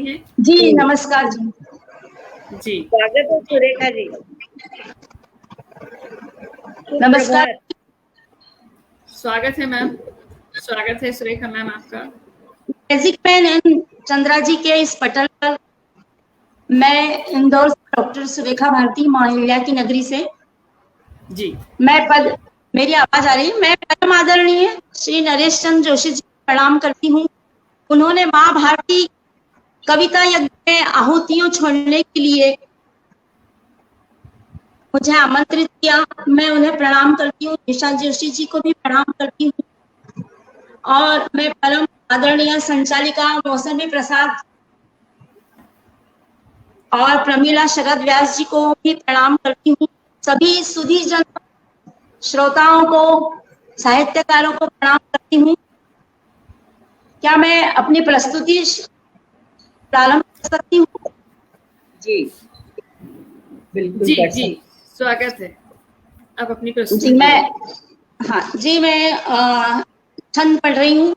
सकती हैं? जी नमस्कार जी। जी स्वागत है सुरेखा जी। नमस्कार। स्वागत है मैम, स्वागत है सुरेखा मैम आपका। मैजिक पेन एंड चंद्रा जी के इस पटल पर मैं इंदौर से डॉक्टर सुरेखा भारती माहिल्या की नगरी से जी मेरी आवाज आ रही है? मैं परम आदरणीय श्री नरेश चंद्र जोशी जी को प्रणाम करती हूँ। उन्होंने माँ भारती कविता यज्ञ में आहुतियों छोड़ने के लिए मुझे आमंत्रित किया। मैं उन्हें प्रणाम करती हूँ। निशा जोशी जी को भी प्रणाम करती हूँ और मैं परम आदरणीय संचालिका मौसमी प्रसाद और प्रमीला शरद व्यास जी को भी प्रणाम करती हूँ। सभी सुधी जन श्रोताओं को, साहित्यकारों को प्रणाम करती हूँ। क्या मैं अपनी प्रस्तुति प्रारंभ कर सकती हूँ? जी बिल्कुल। जी स्वागत है। आप अपनी प्रस्तुति। जी मैं छंद पढ़ रही हूँ।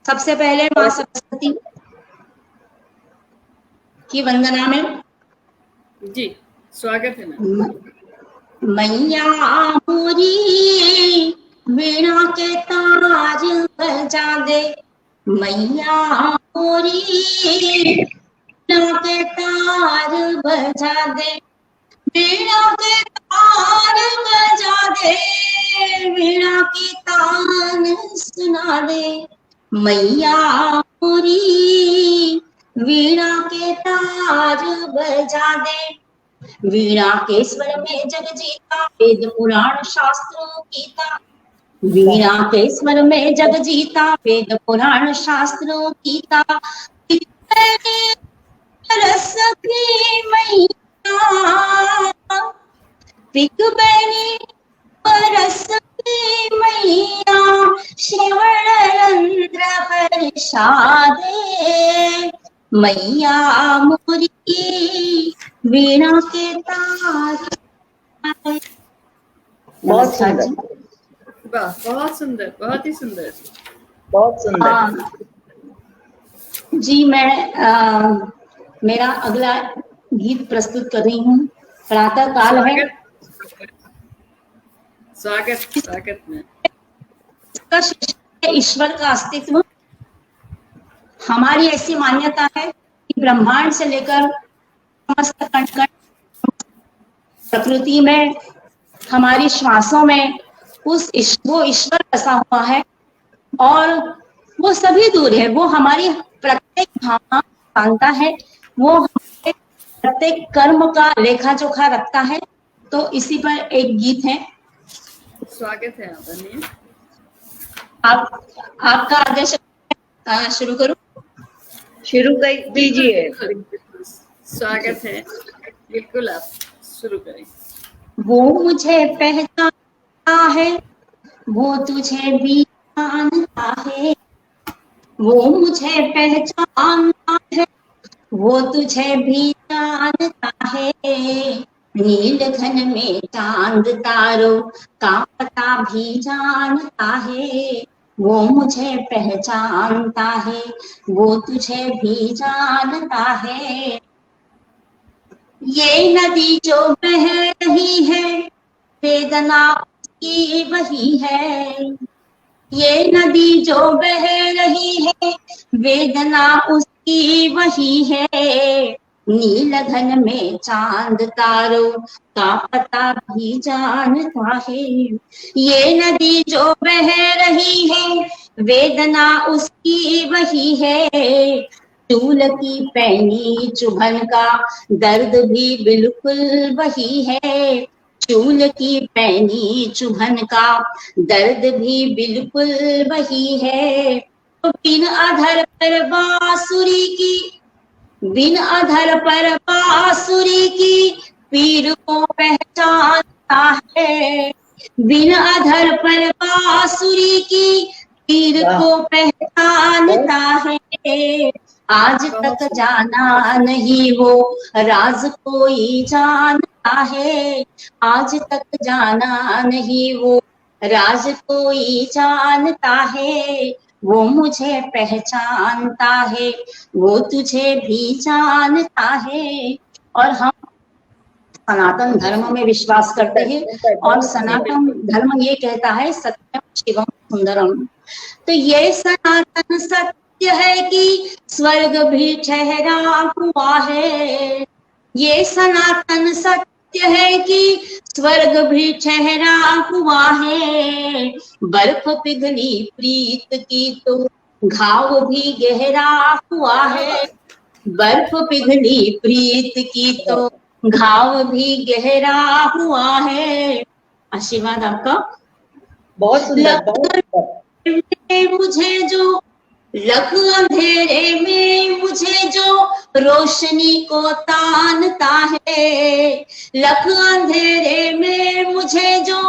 सबसे पहले माँ सरस्वती की वंदना में। जी स्वागत है मैम। मैया मोरी वीणा के ताज बजा दे, मैया मोरी वीणा के तार बजा दे, वीणा के तार बजा दे, वीणा की तान सुना दे, मैया मोरी वीणा के तार बजा दे। वीणा के स्वर में जग जीता, वेद पुराण शास्त्रों गीता, वीणा के स्वर में जग जीता, वेद पुराण शास्त्रों गीता, रस की मैया, पिक बैनी परस की मैया, श्रवण रंध्र हर्षादे, मैया मोरी वीणा के तार। बहुत सुंदर, वाह बहुत सुंदर, बहुत ही सुंदर, बहुत सुंदर। जी मैं मेरा अगला गीत प्रस्तुत कर रही हूँ। प्रातः काल है। स्वागत में। इसका शीर्षक है ईश्वर का अस्तित्व। हमारी ऐसी मान्यता है कि ब्रह्मांड से लेकर समस्त कण कण, प्रकृति में, हमारी श्वासों में वो ईश्वर बसा हुआ है और वो सभी दूर है। वो हमारी प्रत्येक भावना जानता है, वो हमारे प्रत्येक कर्म का लेखा जोखा रखता है। तो इसी पर एक गीत है। स्वागत है आपका आदेश। शुरू करूं? शुरू कर दीजिए। स्वागत है, बिल्कुल आप शुरू करें। वो मुझे पहचानता है, वो तुझे भी जानता है, वो मुझे पहचानता है, वो तुझे भी जानता है, नील घन में चांद तारों का पता भी जानता है, वो मुझे पहचानता है, वो तुझे भी जानता है। ये नदी जो बह रही है, वेदना उसकी वही है, ये नदी जो बह रही है, वेदना उसकी वही है, नील घन में चांद तारों का पता भी जानता है। ये नदी जो बह रही है, वेदना उसकी वही है, चूल की पैनी चुभन का दर्द भी बिल्कुल वही है, चूल की पैनी चुभन का दर्द भी बिल्कुल वही है। तो बिन अधर पर बांसुरी की, बिन अधर पर बांसुरी की पीर को पहचानता है, बिन अधर पर बांसुरी की पीर को पहचानता है। आज तक जाना नहीं वो राज कोई जानता है, आज तक जाना नहीं वो राज कोई जानता है, वो मुझे पहचानता है, वो तुझे भी जानता है। और हम सनातन धर्म में विश्वास करते हैं और सनातन धर्म ये कहता है सत्यम शिवम सुंदरम। तो ये सनातन सत्य है कि स्वर्ग भी ठहरा हुआ है। ये सनातन सत्य है कि स्वर्ग भी ठहरा हुआ है। बर्फ पिघली प्रीत की तो घाव भी गहरा हुआ है। बर्फ पिघली प्रीत की तो घाव भी गहरा हुआ है। आशीर्वाद आपका। बहुत सुंदर, बहुत सुंदर। मुझे जो लख अंधेरे में मुझे जो रोशनी को तानता है, लख अंधेरे में मुझे जो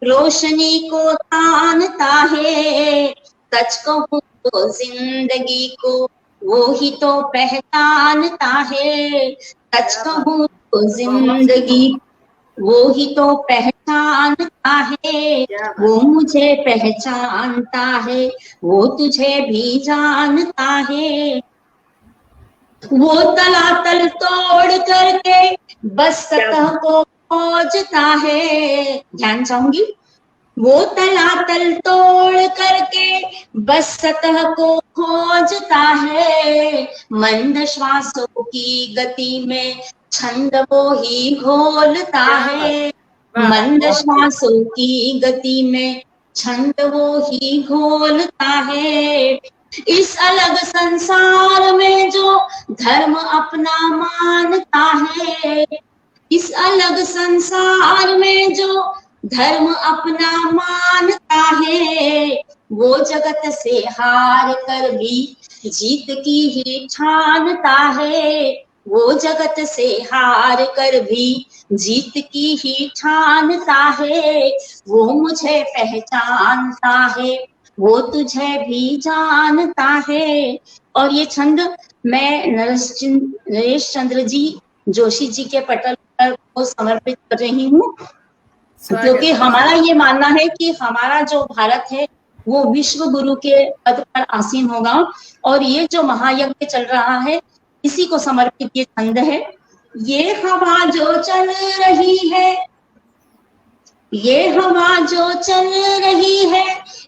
रोशनी को तानता है, सच कहूं तो जिंदगी को वो ही तो पहचानता है। सच कहूं तो जिंदगी वो ही तो पहचानता है। वो मुझे पहचानता है, वो तुझे भी जानता है। वो तलातल तोड़ करके बस सतह को खोजता है। ध्यान चाहूंगी। वो तलातल तोड़ करके बस सतह को खोजता है। मंद श्वासों की गति में छंद वो ही घोलता है। मंद श्वासों की गति में छंद वो ही घोलता है। इस अलग संसार में जो धर्म अपना मानता है, इस अलग संसार में जो धर्म अपना मानता है, वो जगत से हार कर भी जीत की ही ठानता है। वो जगत से हार कर भी जीत की ही ठानता है। वो मुझे पहचानता है, वो तुझे भी जानता है। और ये छंद मैं नरेश चंद्र जी जोशी जी के पटल पर को समर्पित कर रही हूँ, क्योंकि हमारा ये मानना है कि हमारा जो भारत है वो विश्व गुरु के पद पर आसीन होगा। और ये जो महायज्ञ चल रहा है इसी को समर्पित ये छंद है। ये हवा जो चल रही है, ये हवा जो चल रही है,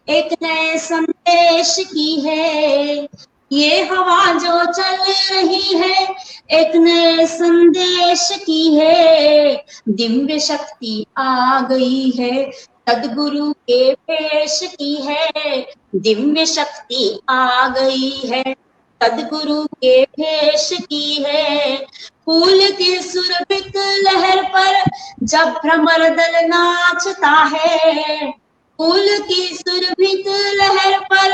एक नए संदेश की है। ये हवा जो चल रही है, एक नए संदेश की है। दिव्य शक्ति आ गई है, सदगुरु के पेश की है। दिव्य शक्ति आ गई है, सदगुरु के भेष की है। फूल की सुरभित लहर पर जब भ्रमर दल नाचता है, फूल की सुरभित लहर पर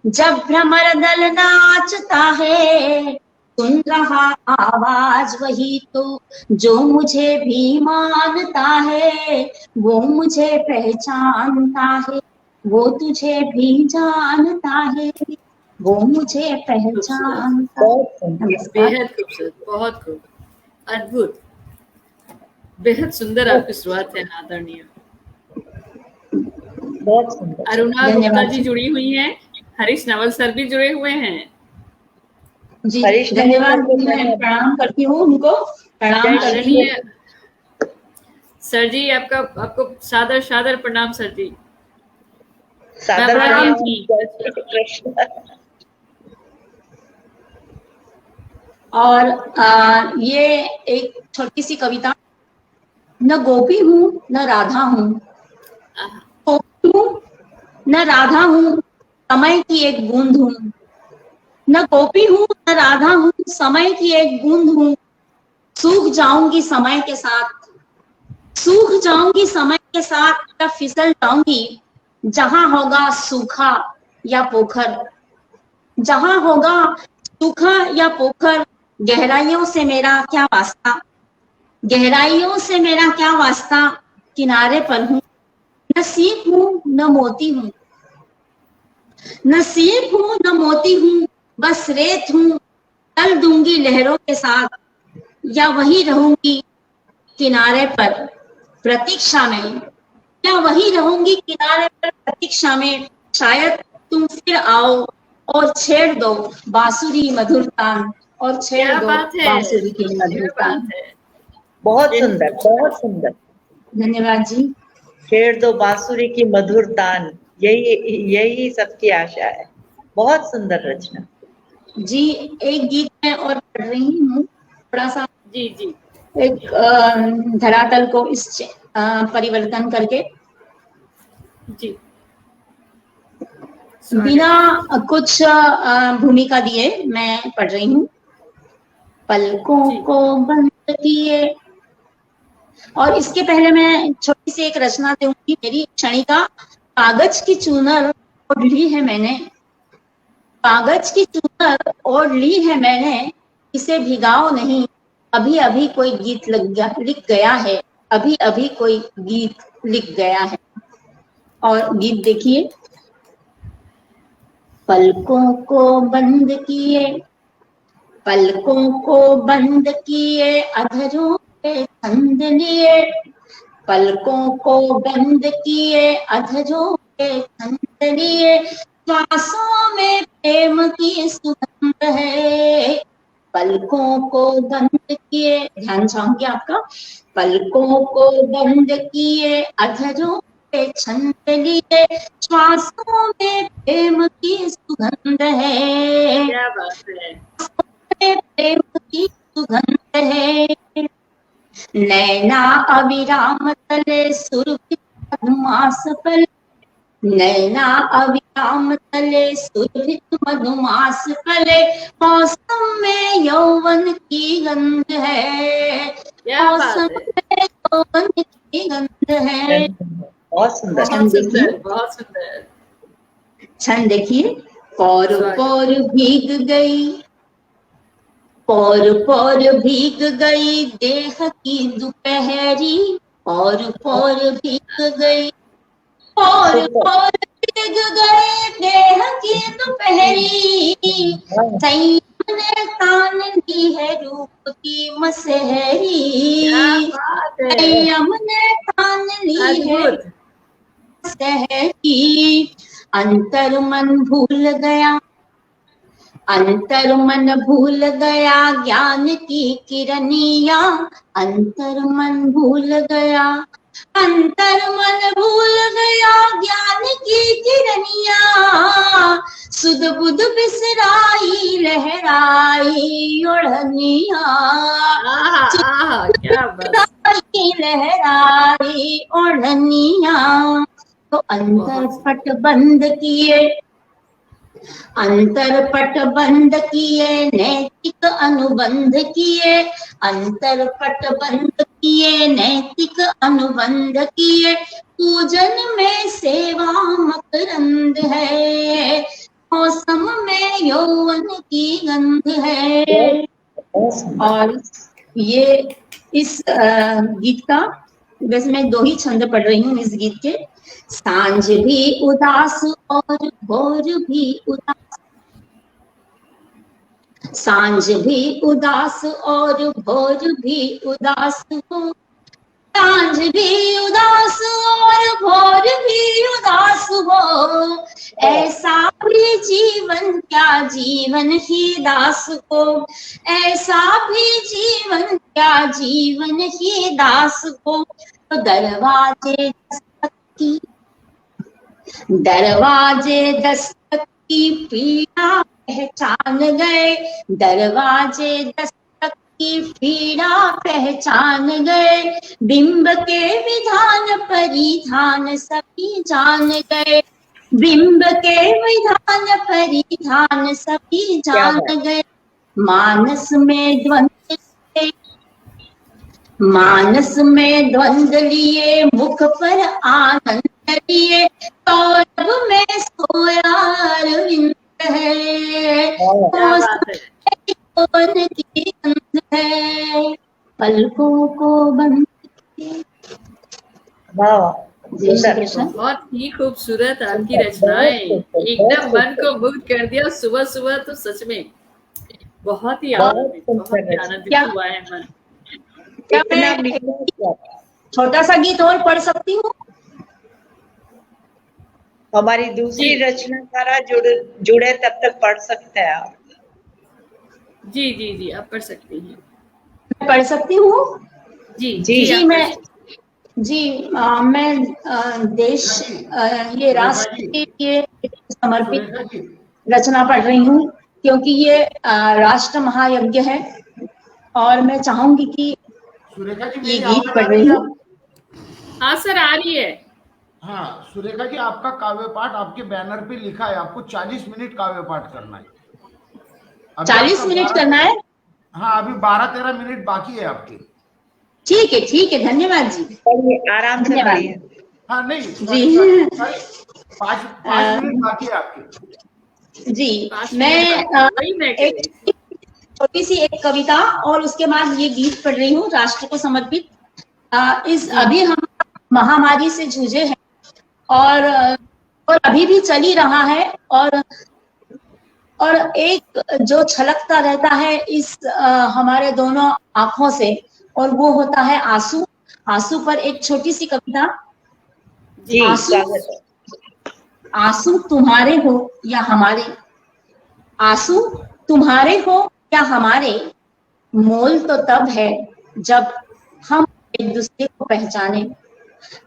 जब भ्रमर दल नाचता है, सुन रहा आवाज वही तो जो मुझे भी मानता है। वो मुझे पहचानता है, वो तुझे भी जानता है। वो मुझे पहचानता है। बेहद खूबसूरत, बहुत खूब, अद्भुत, बेहद सुंदर आपकी शुरुआत है आदरणीय। बहुत सुंदर। अरुणा गुप्ता जी जुड़ी हुई हैं, हरीश नवल सर भी जुड़े हुए हैं जी। धन्यवाद, मैं प्रणाम करती हूँ उनको, प्रणाम करती हूँ। सर जी आपको सादर सादर प्रणाम सर जी। सादर प्रणाम जी। और ये एक छोटी सी कविता। न गोपी हूँ न राधा हूँ, गोपी हूँ न राधा हूँ, समय की एक बूंद हूँ। न गोपी हूँ न राधा हूँ, समय की एक बूंद हूँ। सूख जाऊंगी समय के साथ, सूख जाऊंगी समय के साथ, तब फिसल जाऊंगी जहां होगा सूखा या पोखर। जहां होगा सूखा या पोखर, गहराइयों से मेरा क्या वास्ता, गहराइयों से मेरा क्या वास्ता, किनारे पर हूँ। न सीप हूँ न मोती हूँ, न सीप हूँ न मोती हूँ, बस रेत हूँ। चल दूंगी लहरों के साथ, या वही रहूंगी किनारे पर प्रतीक्षा में, या वही रहूंगी किनारे पर प्रतीक्षा में। शायद तुम फिर आओ और छेड़ दो बांसुरी मधुर तान, और छेड़ क्या दो बात है, बांसुरी की क्या मधुर तान। बात है। बहुत सुंदर, बहुत सुंदर। धन्यवाद जी। छेड़ दो बांसुरी की मधुर तान, यही यही सबकी आशा है। बहुत सुंदर रचना। जी एक गीत मैं और पढ़ रही हूँ, थोड़ा सा जी जी एक धरातल को इस परिवर्तन करके, जी। बिना कुछ भूमिका दिए मैं पढ़ रही हूँ। पलकों जी। को बंद किए, और इसके पहले मैं छोटी सी एक रचना दूंगी, मेरी क्षणिका। कागज की चूनर ओढ़ ली है मैंने, कागज की चूनर ओढ़ ली है मैंने, इसे भिगाओ नहीं, अभी अभी कोई गीत लिख गया है, अभी अभी कोई गीत लिख गया है। और गीत देखिए। पलकों को बंद किए, पलकों को बंद किए, अधरों पे छंद लिए, पलकों को बंद किए, अधरों पे छंद लिए, श्वासों में प्रेम की सुगंध है। पलकों को बंद किए, ध्यान चाहूंगी आपका। पलकों को बंद किए, अधरों पे छंद लिए, श्वासों में प्रेम की सुगंध है, क्या बात है। प्रेम की सुगंध है। नैना अविराम तले सुरभित मधुमास पले, नैना अविराम तले सुरभित मधुमास पले, मौसम में यौवन की गंध है, क्या बात मौसम है। में यौवन की गंध है। बहुत सुंदर। बहुत सुंदर, बहुत सुंदर। छंद देखिए। पौर पौर भीग गई, पौर पौर भीग गई देह की दोपहरी, पौर पौर भीग गई, पौर पौर भीग गई देह की दोपहरी, संयम ने तान ली है रूप की मसहरी, संयम ने तान ली है मसहरी। अंतर मन भूल गया, अंतर मन भूल गया ज्ञान की किरनिया, अंतर मन भूल गया, अंतर मन भूल गया ज्ञान की किरनिया, सुध बुध बिसराई लहराई ओढ़निया, क्या बात। लहराई ओढ़निया। तो अंतर पट बंद किए, अंतर पट बंद किए, नैतिक अनुबंध किए, अंतर पट बंद किए, नैतिक अनुबंध किए, पूजन में सेवा मकरंद है, मौसम में यौवन की गंध है। और ये इस गीत का, वैसे मैं 2 ही छंद पढ़ रही हूँ इस गीत के। सांझ भी उदास और भोर भी उदास, सांझ भी उदास और भोर भी उदास हो, सांझ भी उदास और भोर भी उदास हो, ऐसा भी जीवन क्या जीवन ही दास हो, ऐसा भी जीवन क्या जीवन ही दास हो। तो दरवाजे दस्तक की, दरवाजे दस्तक की पीड़ा पहचान गए, दरवाजे दस्तक की पीड़ा पहचान गए, बिंब के विधान परिधान सभी जान गए, बिंब के विधान परिधान सभी जान गए। मानस में द्वंद्व, मानस में द्वंद्व लिए, मुख पर आनंद लिए, सौरभ में सोया अरविंद है, कौन की गंध है, पलकों को बंद किए। बहुत ही खूबसूरत आपकी रचनाएं, एकदम मन को मुग्ध कर दिया। सुबह सुबह तो सच में बहुत ही आनंदित हुआ है मन। क्या मैं छोटा सा गीत और पढ़ सकती हूँ? हमारी दूसरी जी। रचनाकारा जुड़े तब तक पढ़ सकते हैं आप। जी जी जी, आप पढ़ सकती हैं। मैं पढ़ सकती हूँ? जी जी। जी, जी आप पढ़ मैं सकती मैं देश ये राष्ट्र के लिए समर्पित सुरेखा जी, रचना पढ़ रही हूँ, क्योंकि ये राष्ट्र महायज्ञ है और मैं चाहूंगी कि सुरेखा जी ये मेरी गीत आवाज पढ़ आ रही रही है हूँ। आप? हैं। हाँ सर, आ रही है। हाँ सुरेखा जी, आपका काव्य पाठ आपके बैनर पे लिखा है, आपको 40 मिनट काव्य पाठ करना है। अभी 40 आपका मिनट करना है? हाँ अभी 12-13 मिनट बाकी है आपके। ठीक है, धन्यवाद जी। पढ़िए, आराम से धन्यवाद पढ़िए। हाँ नहीं जी। सॉरी, 5 मिनट बाकी है आपके। जी 5 मैं मिनट बाकी, वही मैं कह रही एक थी। छोटी सी एक कविता और उसके बाद ये गीत पढ़ रही हूँ राष्ट्र को समर्पित। इस जी अभी हम महामारी से जूझे हैं और अभी भी चल ही रहा है, और एक जो छलकता रहता है इस हमारे दोनों आंखों से, और वो होता है आंसू। आंसू पर एक छोटी सी कविता। जी आंसू, स्वागत है। आंसू तुम्हारे हो या हमारे, आंसू तुम्हारे हो या हमारे, मोल तो तब है जब हम एक दूसरे को पहचाने।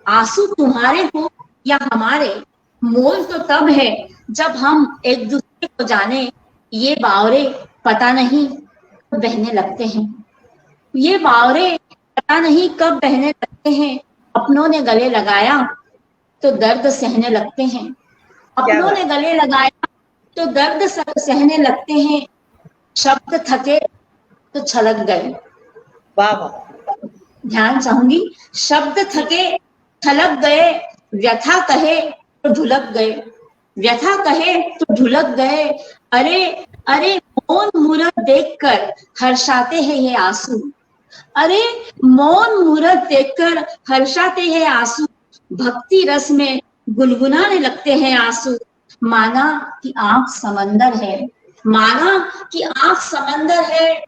आंसू तुम्हारे हो या हमारे, मोल तो तब है जब हम एक दूसरे को जाने। ये बावरे पता नहीं कब बहने लगते हैं, ये बावरे पता नहीं कब बहने लगते हैं। अपनों ने गले लगाया तो दर्द सहने लगते हैं, क्या अपनों ने बात। गले लगाया तो दर्द सहने लगते हैं। शब्द थके तो छलक गए। वाह वाह। ध्यान चाहूंगी। शब्द थके छलक गए, व्यथा कहे तो ढुलक गए, व्यथा कहे तो ढुलक गए। अरे अरे मौन मूरत देखकर हर्षाते हैं ये आंसू, अरे मौन मूरत देखकर हर्षाते हैं आंसू। भक्ति रस में गुनगुनाने लगते हैं आंसू। माना कि आंख समंदर है, माना कि आंख समंदर है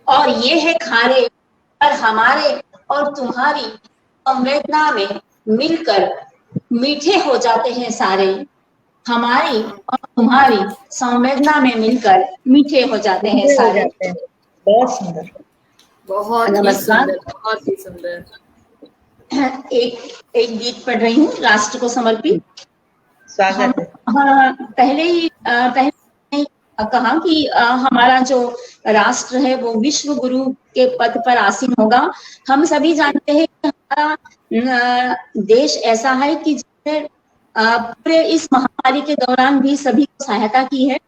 और ये है खारे, और हमारे और तुम्हारी संवेदना में मिलकर मीठे हो जाते हैं सारे। हमारी और तुम्हारी संवेदना में मिलकर मीठे हो जाते हैं मीठे हो सारे। जाते हैं। बहुत सुंदर। बहुत ही नमस्कार। सुंदर, बहुत ही सुंदर। एक गीत पढ़ रही हूँ राष्ट्र को समर्पित। हम स्वागत है। पहले कहा कि हमारा जो राष्ट्र है वो विश्व गुरु के पद पर आसीन होगा। हम सभी जानते हैं कि हमारा देश ऐसा है कि जिसने पूरे इस महामारी के दौरान भी सभी को सहायता की है।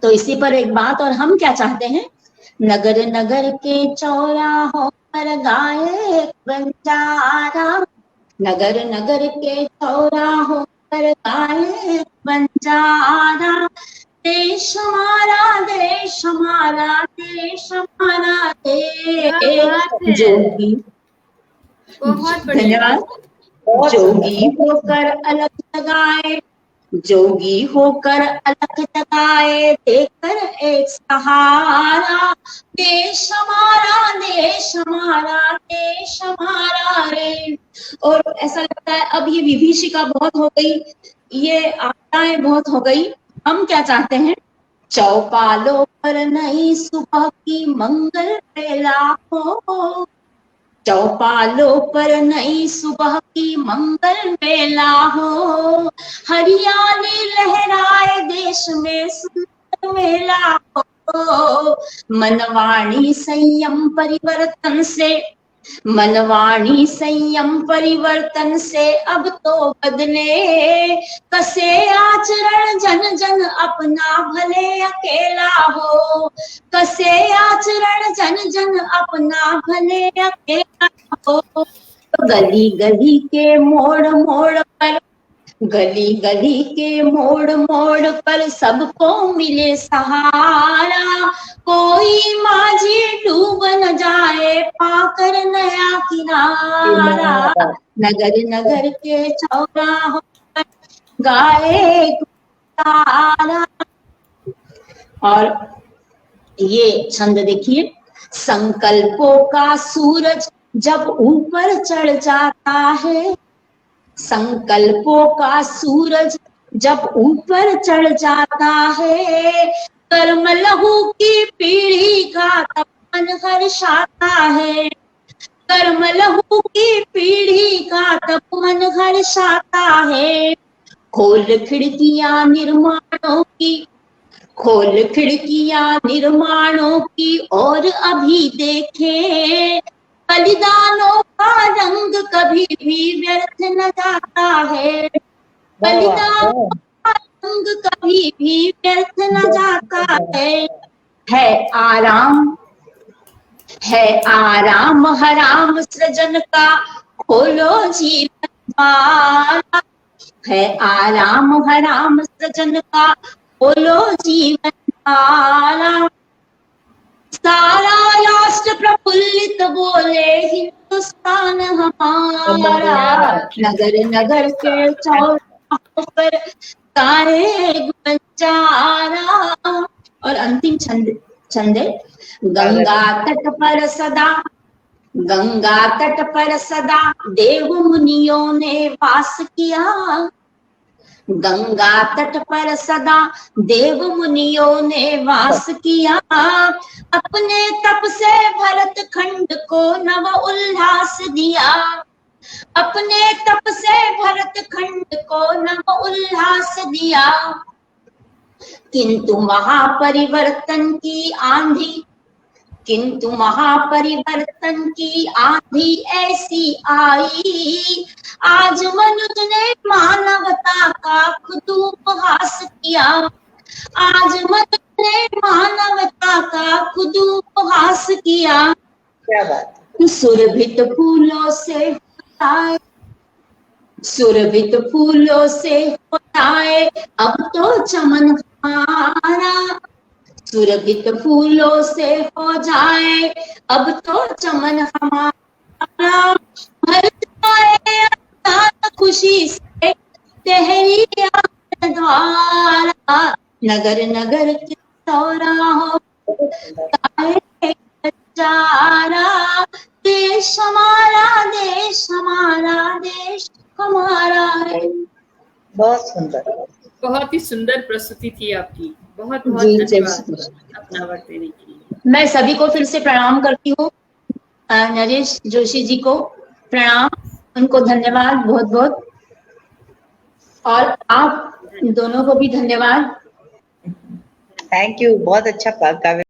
तो इसी पर एक बात, और हम क्या चाहते हैं, नगर नगर के चौराहों पर गाए बंजारा, नगर नगर के चौराहों पर गाए बंजारा। देश हमारा, देश हमारा, देश हमारा क्या देश। बात है, जोगी, बहुत बढ़िया। धन्यवाद। बहुत जोगी होकर अलग जगाए, जोगी होकर अलग जगाए, देकर एक सहारा। देश हमारा, देश हमारा, देश हमारा रे। और ऐसा लगता है अब ये विभीषिका बहुत हो गई, ये आपदाएं बहुत हो गई। हम क्या चाहते हैं, चौपालों पर नई सुबह की मंगल बेला हो, चौपालों पर नई सुबह की मंगल बेला हो। हरियाली लहराए देश में सुंदर मेला हो। मनवाणी संयम परिवर्तन से, मनवाणी संयम परिवर्तन से अब तो बदले। कसे आचरण जन जन अपना भले अकेला हो, कसे आचरण जन जन अपना भले अकेला हो। गली गली के मोड़ मोड़ पर, गली गली के मोड़ मोड़ पर सबको मिले सहारा। कोई माझी डूब न जाए पाकर नया किनारा। नगर नगर के चौराहों पर गाए तारा। और ये छंद देखिए, संकल्पों का सूरज जब ऊपर चढ़ जाता है, संकल्पों का सूरज जब ऊपर चढ़ जाता है, कर्म लहू की पीढ़ी का तब मन हर्षाता है। कर्म लहू की पीढ़ी का तब मन हर्षाता है। खोल खिड़कियां निर्माणों की, खोल खिड़कियां निर्माणों की और अभी देखे, बलिदानों का रंग कभी भी व्यर्थ न जाता है। बलिदानों का रंग कभी भी व्यर्थ न जाता है आराम, है आराम हराम सृजन का, खोलो जीवन द्वार। है आराम हराम सृजन का, खोलो जीवन द्वार। सारा राष्ट्र प्रफुल्लित बोले हिंदुस्तान हमारा, नगर नगर के चौराहों पर सारे गुंजारा। और अंतिम छंद है, गंगा तट पर सदा, गंगा तट पर सदा देव मुनियों ने वास किया। गंगा तट पर सदा देव मुनियों ने वास किया। अपने तप से भरत खंड को नव उल्लास दिया। अपने तप से भरत खंड को नव उल्लास दिया। किंतु महापरिवर्तन की आंधी, किंतु महापरिवर्तन की आंधी ऐसी आई, आज मनुष्य ने मानवता का खुद उपहास किया। आज मनुष्य ने मानवता का खुद उपहास किया। क्या बात। सुरभित फूलों से होताए, सुरभित फूलों से होताए अब तो चमन हमारा। सुरभित फूलों से हो जाए अब तो चमन हमारा। भर जाए खुशी से तहरीर द्वारा। नगर नगर के चौराहों चारा। देश हमारा, देश हमारा, देश हमारा है। बहुत सुंदर, बहुत ही सुंदर प्रस्तुति थी आपकी। बहुत बहुत जी, धन्यवाद अपना वक्त देने के लिए। मैं सभी को फिर से प्रणाम करती हूँ। नरेश जोशी जी को प्रणाम, उनको धन्यवाद बहुत बहुत, और आप दोनों को भी धन्यवाद। Thank you. बहुत अच्छा काव्य